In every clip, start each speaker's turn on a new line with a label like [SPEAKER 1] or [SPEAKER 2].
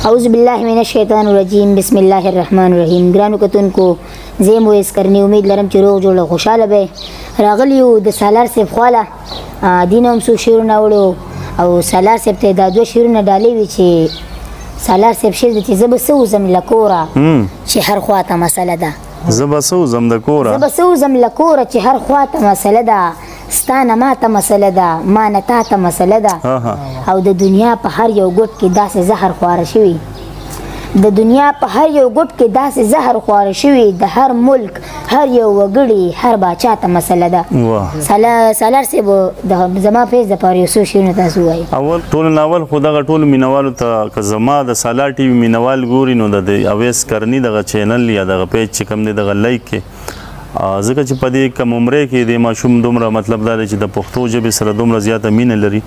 [SPEAKER 1] اعوذ بالله من الشیطان الرجیم بسم الله الرحمن الرحیم. ګرانو کتونکو زه مو اس کرنی امید لرم چې روغ جوړ خوشاله به راغلیو د سالار صاحب خواله دینم سو شیرونه وړو او سالار صاحب ته دا دوه شیرونه ډالې وی چې سالار صاحب شیر چې زب سو زم لکورا چې هر خواته مسله ده
[SPEAKER 2] زب سو زم د کورا
[SPEAKER 1] زب سو زم لکورا چې هر خواته مسله ده ستانه ماته مسله ده ما نه تاته مسله ده او د دنیا په هر یو ګوټ کې داسې زهر خواره شوي د دنیا په هر یو ګوټ کې داسې زهر خواره شوي د هر ملک هر یو وګړي هر باچا ته مسله ده سالار صاحب زما فیس د پاره یو څو شیرونه تاسو وایي
[SPEAKER 2] اول ټول ناول خو دغه ټول مینوالو ته که زما د سالار ټي وي مینوال ګوري نو د اویس کرنی دغه چینل یا دغه پیج چې کوم دی دغه لایک کې ځکه چې په دې کم عمره کې د ماشوم دومره مطلب دا دی چې د پښتو ژبې سره دومره زیاته مینه لري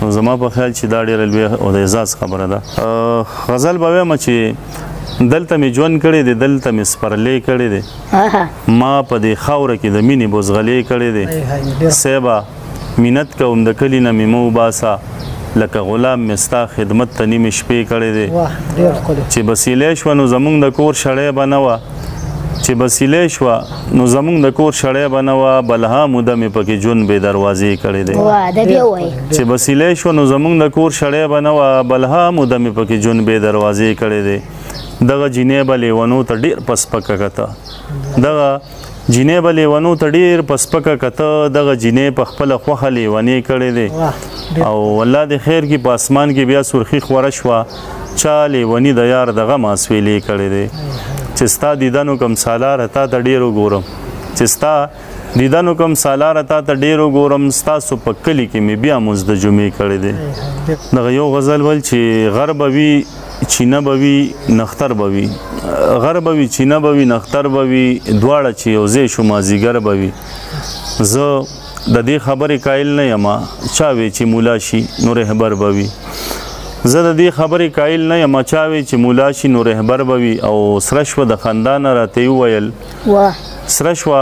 [SPEAKER 2] نو زما په خیال چې دا ډېره لویه او د اعزاز خبره ده. غزل به وایم چې دلته مې ژوند کړی دی دلته مې سپرلی کړی دی ما په دې خاوره کې د مینې بوزغلې کړی دی صیبه مینت کوم د کلي نه مې مه وباسه لکه غلام مې ستا خدمت ته نیمې شپې کړی دی چې بسیلی شوه نو زمونږ د کور شړی به نه وه چې بسیلی شوه نو زمونږ د کور شړی به نه وه بلها موده مې پکې ژوند بې دروازې کړی دی چې بسیلی شوه نو زمونږ د کور شړی به نه وه بلها موده مې پکې ژوند بې دروازې کړی دی دغه جینۍ به لیونو ته ډېر په سپکه کته دغه جینۍ به لیونو ته ډېر په سپکه کته دغه جینۍ په خپله خوښه لیونې کړی دی او الله دې خیر کې په اسمان کې بیا سرخي خوره شوه چا لیوني د یار دغه ماسویلې کړی دی چې ستا دیدنو کم سالار تا ته ډېر وګورم چې ستا دیدنو کم سالار تا ته ډېر وګورم ستاسو په کلي کې مې بیا مونځ د جمعې کړی دی دغه یو غزل ول چې غر به وي چینه به وي نختر به وي غر به وي چینه به وي نختر به وي دواړه چې یو ځای شو مازدیګر به وي زه د دې خبرې قایل نه یم چا وی چې مولا شي نو رهبر به وي زه د دې خبرې قایل نه یم چا وی چې مولا شي نو رهبر به وي او سره شوه د خندانه راته وویل سره شوه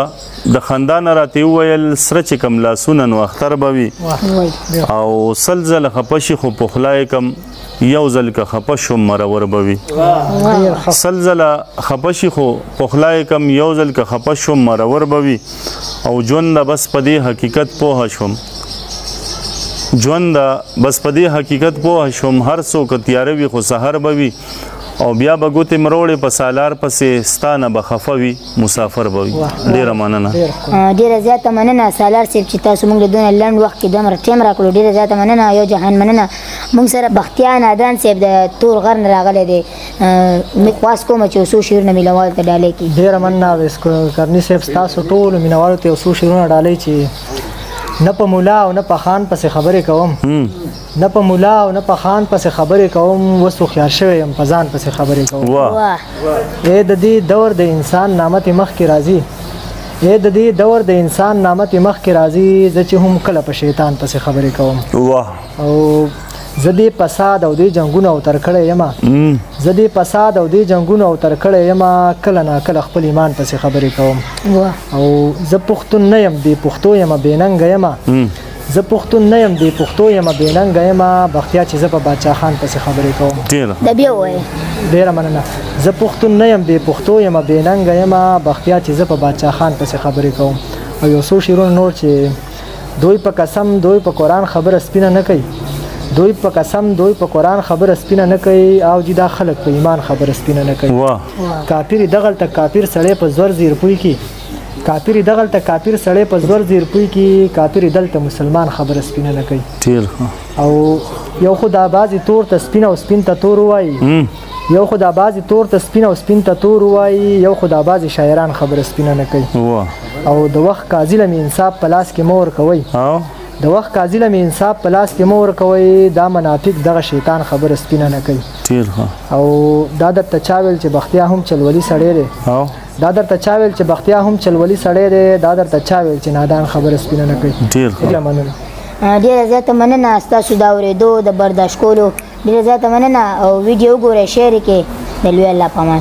[SPEAKER 2] د خندانه راته وویل سره چې کم لاسونه نو اختر به وي او سل ځله خفه شي خو پخلای کم یو ځل که خفه شم مرور به وي سل ځله خفه شي خو پخلای کم یو ځل که خفه شم مرور به وي او ژوند بس په دې حقیقت پوه شوم ژوند بس په دې حقیقت پوه شوم هر څوک تیاره وي خو سحر به وي او بیا به ګوتې مروړې په سالار پسې ستا نه به خفه وي مسافر به وي ډېره مننه
[SPEAKER 1] ډېره زیاته مننه سالار صاحب چې تاسو موږ له دونه لنډ وخت کې دومره ټایم راکړو ډېره زیاته مننه یو جهان مننه موږ سره بختیار نادان صاحب د تور غر نه راغلی دی مې خواست کومه چې یو څو شعرونه مینوالو ته ډالۍ کړي
[SPEAKER 3] ډېره مننه کرني صاحب ستاسو ټولو مینوالو ته یو څو شعرونه ډالۍ چې نه په مولا او نه په خان پسې خبرې کوم نه په مولا او نه په خان پسې خبرې کوم اوس هوښیار شوی یم په ځان پسې خبرې کوم ای د دې دور د انسان نامت مخکې راځي ای د دې دور د انسان نامت مخکې راځي زه چې هم کله په شیطان پسې خبرې کوم او زه دې فساد او دې جنګونه او تر کړی یم زه دې فساد او دې جنګونه او تر کړی یم کله ناکله خپل ایمان پسې خبرې کوم او زه پښتون نه یم بې پښتو یم بې ننګه یم زه پښتون نه یم بې پښتو یم بې ننګه یم بختیا چې زه په باچا خان پسې خبرې کوم ډېره مننه زه پښتون نه یم بې پښتو یم بې ننګه یم بختیا چې زه په باچا خان پسې خبرې کوم او یو څو شعرونه نور چې دوی په قسم دوی په قرآن خبره سپینه نه کوي دوی په قسم دوی په قرآن خبره سپینه نه کوي او چې دا خلک په ایمان خبره سپینه نه کوي کافر دغلته کافر سړی په زور زیر پوی کې کافر دغلته کافر سړی په زور زیر پوی کې کافر دلته مسلمان خبره سپینه نه کوي او یو خو دا بعضې تور ته سپین او سپین ته تور ووایي یو خو دا بعضې تور ته سپین او سپین ته تور ووایي یو خو دا بعضې شاعران خبره سپینه نه کوي او د وخت قاضي له مې انصاف په لاس کې مه ورکوئ د وخت قاضي له مې انصاف په لاس کې مه ورکوئ دا منافق دغه شیطان خبره سپینه نه کوي او دا درته چا ویل چې بختیا هم چلولي سړی دی دا درته چا ویل چې بختیا هم چلولي سړی دی دا درته چا ویل چې نادان خبره سپینه نه کوي ډېره مننه
[SPEAKER 1] ډېره زیاته مننه ستاسو د اورېدو د برداشت کولو ډېره زیاته مننه او ویډیو وګورئ شیر یې کړئ د لوی الله په امان